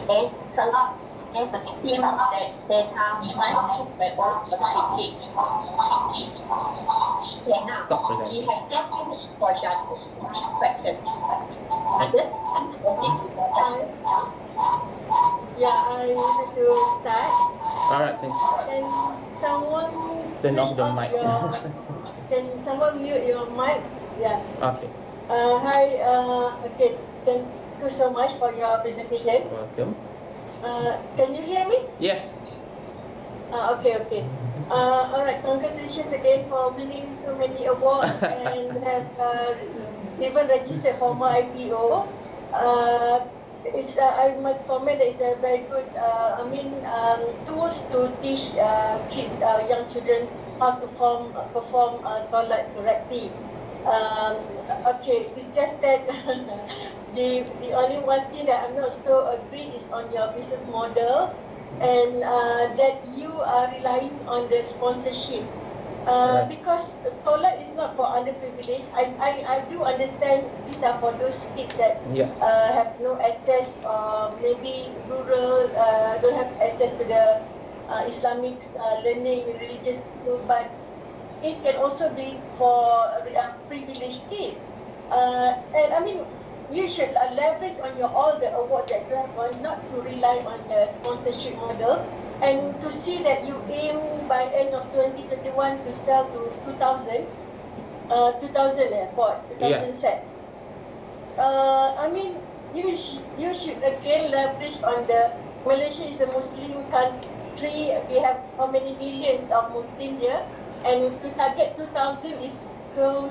It's a lot. There's a team that Zetta by all the teaching. Okay, now we have 10 minutes for judging questions. Others, Yeah, I have to start. Alright, thank you. Can someone Turn off the mic. Can someone mute your mic? Yeah. Okay, Hi. Okay. Thank you so much for your presentation. welcome. Can you hear me? Yes. Okay. Alright. Congratulations again for winning so many awards and have even registered for my IPO. I must comment that it's a very good, tools to teach kids, young children, how to perform solat correctly. Okay, it's just that the only one thing that I'm not so agree is on your business model, and that you are relying on the sponsorship. Because solar is not for underprivileged. I do understand these are for those kids that have no access, or maybe rural, don't have access to the Islamic learning, religious school, but it can also be for privileged kids. And I mean, you should leverage on all the awards that you have won, not to rely on the sponsorship model, and to see that you aim by end of 2021 to sell to 2,000 set. I mean, you should again leverage on the Malaysia is a Muslim country. We have how many millions of Muslims here, and to target 2,000 is so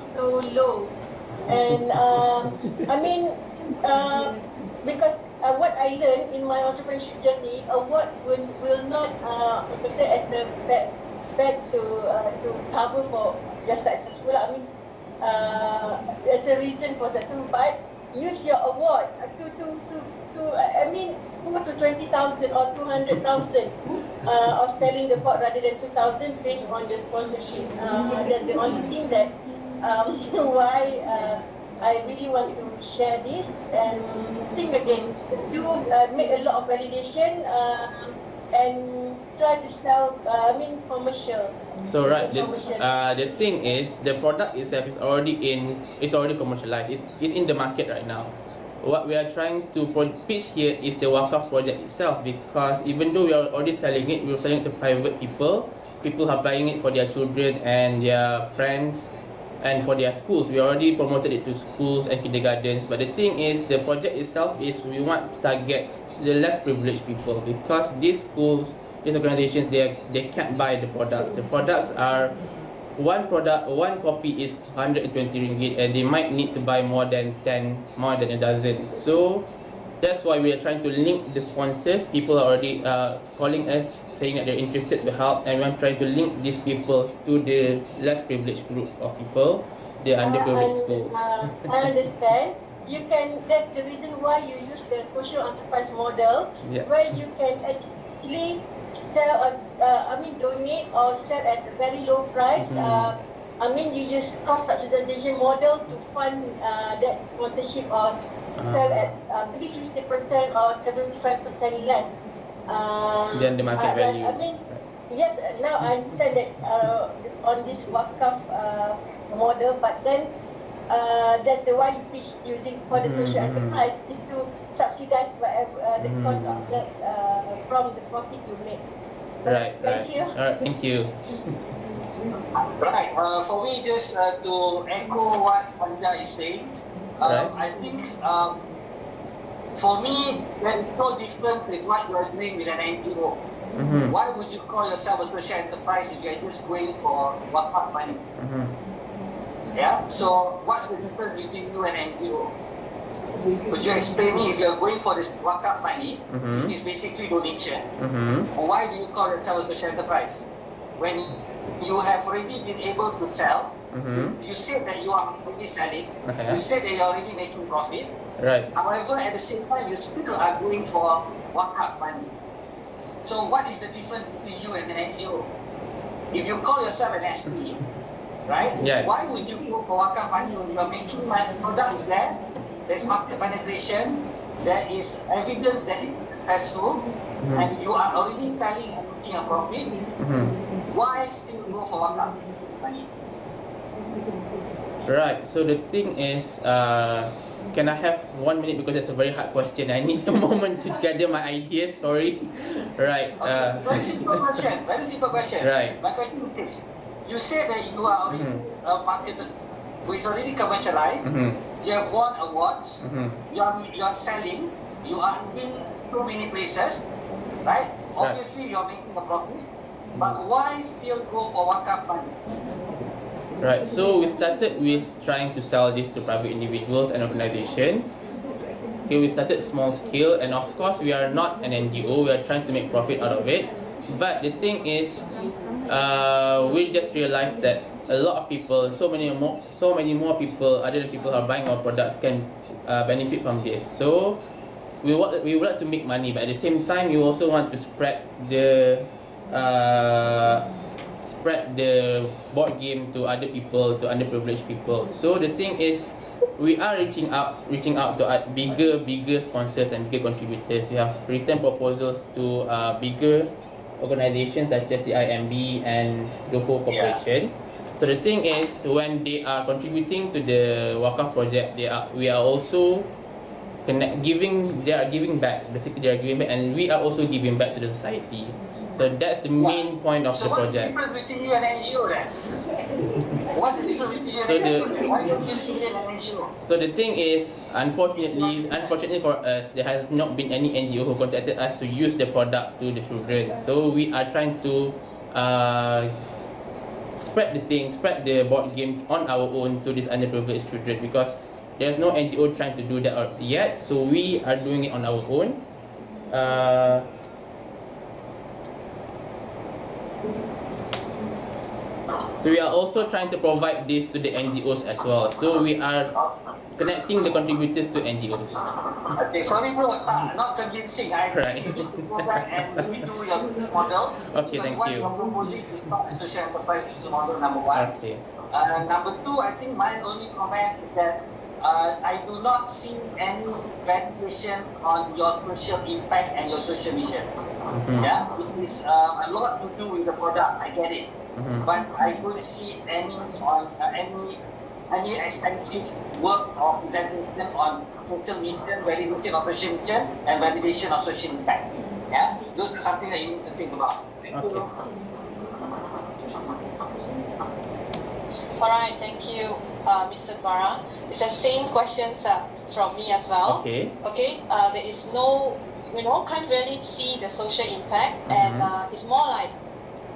low. And because what I learned in my entrepreneurship journey, award will not consider as a bad to cover for just successful. I mean, as a reason for successful, but use your award go to 20,000 or 200,000 of selling the pot rather than 2,000 based on the sponsorship. That's the only thing that why I really want to share this, and think again, do make a lot of validation and try to sell, commercial. So the thing is, the product itself is already commercialized. It's in the market right now. What we are trying to pitch here is the Wakaf project itself, because even though we are already selling it, we're selling it to private people. People are buying it for their children and their friends, and for their schools. We already promoted it to schools and kindergartens. But the thing is, the project itself is we want to target the less privileged people, because these schools, these organizations, they can't buy the products. The products are one copy is 120 ringgit, and they might need to buy more than a dozen. So that's why we are trying to link the sponsors. People are already calling us saying that they're interested to help, and we're trying to link these people to the less privileged group of people, the underprivileged schools. I understand. That's the reason why you use the social enterprise model, where you can actually sell, donate or sell at a very low price. You use cross-subsidization model to fund that sponsorship, or sell at maybe 50% or 75% less. Then the market value. Yes, now I understand that on this Wakaf model, but then that's the why you teach using for the social enterprise is to subsidize whatever the cost of that from the profit you make. Right. Thank you. Alright, thank you. Right. For me, just to echo what Anja is saying, I think for me, that's no different with what you are doing with an NGO. Why would you call yourself a social enterprise if you are just going for wakaf money? Yeah. So what's the difference between you and NGO? Could you explain me, if you are going for this wakaf money, which is basically donation, why do you call yourself a social enterprise? When you have already been able to sell, you said that you are already selling, you said that you are already making profit. Right. However, at the same time, you still are going for wakaf money. So what is the difference between you and an NGO? If you call yourself an ST, right? Yeah. Why would you go for wakaf money when you are making money? Product is there, there's market penetration, there is evidence that it is successful, and you are already telling and making a profit, why still go for wakaf money? Right. So the thing is, can I have 1 minute because that's a very hard question. I need a moment to gather my ideas. Sorry. Right. Okay, very simple question. Very simple question. Right. My question is, you say that you are already marketed, it's already commercialized. You have won awards. You are selling. You are in so many places, right? Obviously, you are making a profit. But why still go for wakaf money? Right, so we started with trying to sell this to private individuals and organizations. Okay, we started small scale, and of course we are not an NGO, we are trying to make profit out of it. But the thing is, we just realized that a lot of people, so many more people other than people who are buying our products can benefit from this. So we would like to make money, but at the same time we also want to spread the board game to other people, to underprivileged people. So the thing is, we are reaching out to bigger sponsors and bigger contributors. We have written proposals to bigger organizations such as the IMB and Jopo Corporation. So the thing is, when they are contributing to the wakaf project, we are also giving back. Basically, they are giving back, and we are also giving back to the society. So that's the main point of the project. So what's the difference between you and NGO then? What's the difference between you and NGO? Why don't you still an NGO? So the thing is, unfortunately for us, there has not been any NGO who contacted us to use the product to the children. So we are trying to spread the board game on our own to these underprivileged children, because there's no NGO trying to do that yet. So we are doing it on our own. We are also trying to provide this to the NGOs as well. So we are connecting the contributors to NGOs. Okay, sorry bro, not convincing. I think you need to go back and redo your business model. Okay, thank what you. you're proposing is not a social enterprise business model, number one. Okay. Number two, I think my only comment is that I do not see any validation on your social impact and your social mission. Yeah, it is a lot to do with the product. I get it. But I don't see any extensive work or presentation on social mission, validation of social mission, and validation of social impact. Yeah, those are something that you need to think about. Thank you. Alright, thank you, Mr. Bara. It's the same questions from me as well. Okay. Okay, there is no, can't really see the social impact, and it's more like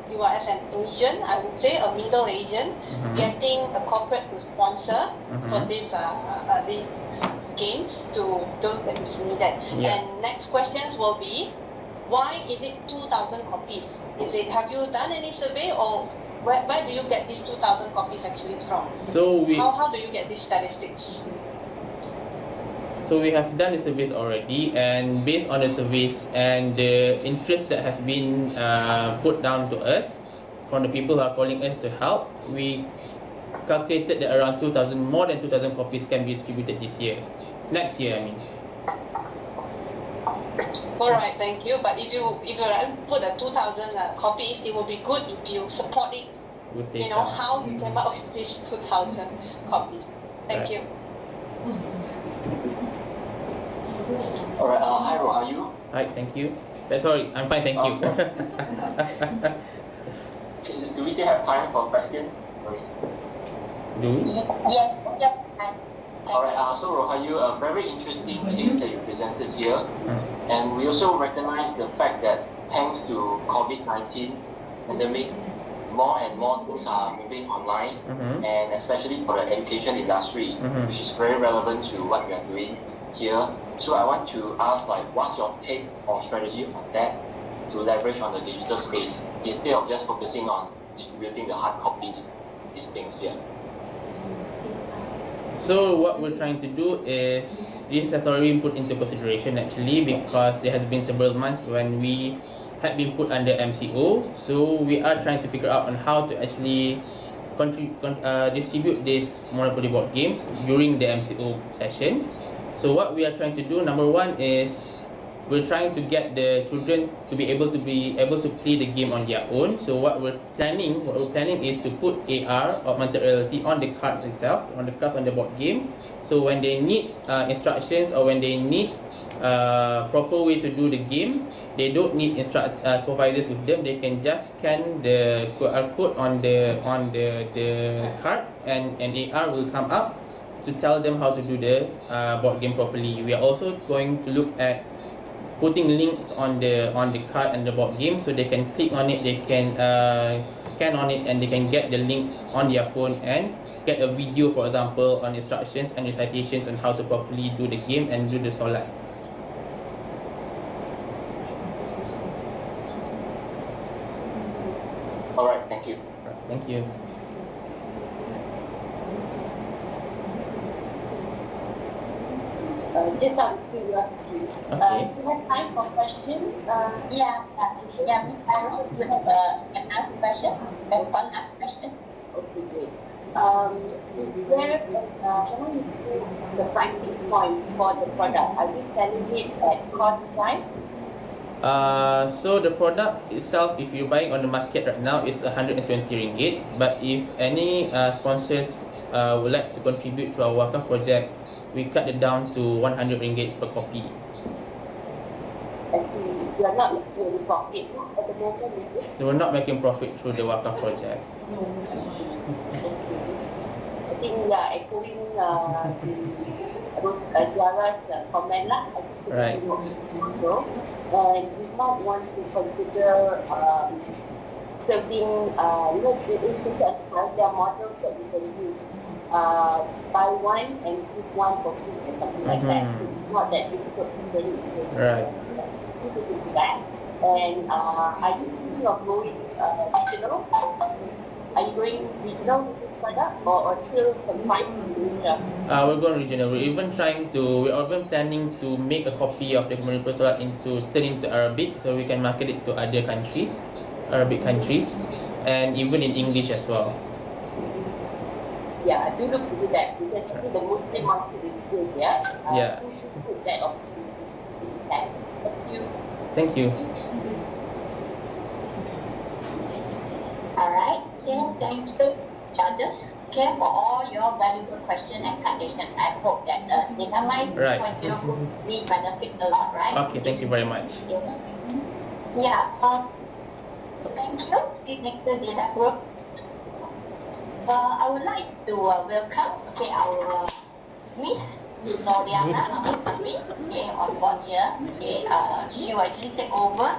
you are as an agent, I would say, a middle agent, getting a corporate to sponsor for these games to those that is needed. Yeah. And next questions will be, why is it 2,000 copies? Have you done any survey, or where do you get these 2,000 copies actually from? So how do you get these statistics? So we have done the surveys already, and based on the surveys and the interest that has been put down to us from the people who are calling us to help, we calculated that around more than 2,000 copies can be distributed next year. I mean. All right, thank you. But if you put the 2,000 copies, it will be good if you support it. With data. How you came up with these 2,000 copies. Thank you. Alright, hi Ro, how are you? Hi, thank you. Sorry, I'm fine, thank you. Do we still have time for questions? Sorry. Do we? Yes. Alright, so Rohayu, a very interesting case that you presented here. And we also recognize the fact that thanks to COVID-19 pandemic, more and more things are moving online, and especially for the education industry, which is very relevant to what we are doing here. So I want to ask, what's your take or strategy on that to leverage on the digital space instead of just focusing on distributing the hard copies, these things here? So what we're trying to do is, this has already been put into consideration actually, because there has been several months when we had been put under MCO. So we are trying to figure out on how to actually distribute these Monopoly board games during the MCO session. So what we are trying to do, number one, is we're trying to get the children to be able to play the game on their own. So what we're planning is to put AR, augmented reality, on the cards itself, on the board game. So when they need instructions, or when they need proper way to do the game, they don't need supervisors with them. They can just scan the QR code on the card, and AR will come up to tell them how to do the board game properly. We are also going to look at putting links on the card and the board game, so they can click on it, they can scan on it, and they can get the link on their phone and get a video, for example, on instructions and recitations on how to properly do the game and do the solat. Alright, thank you. Thank you. Just out of curiosity, Okay. do you have time for questions? Yeah, Miss Carol, you have an ask question? One ask question? Okay, great. Where is the pricing point for the product? Are you selling it at cost price? So the product itself, if you're buying on the market right now, is 120 ringgit. But if any sponsors would like to contribute to our Wakaf project, we cut it down to 100 ringgit per copy. I see. You are not making any profit at the moment, is it? So we're not making profit through the Wakaf project. I think we are echoing Zara's comment lah. Right. And you might want to consider serving, there are models that you can use. Buy one and give one for free or something like that. So it's not that difficult to carry it. Right. That. And are you thinking of going regional? Are you going regional with this product, or still confined to Indonesia? We're going regional. We're even planning to make a copy of the Community Solat turn into Arabic, so we can market it to other countries, Arabic countries, and even in English as well. Yeah, I do look into that, because I think the Muslim market is good, yeah? Yeah. You should put that opportunity if you can. Thank you. Thank you. Alright, okay, thank you, judges. Okay, for all your valuable questions and suggestions. I hope that data mine is Right. going to be benefit a lot, right? Okay, thank you very much. Yeah, thank you, Connector Data Group. I would like to welcome, our Miss Noriana, Miss Marie, on board here. She will actually take over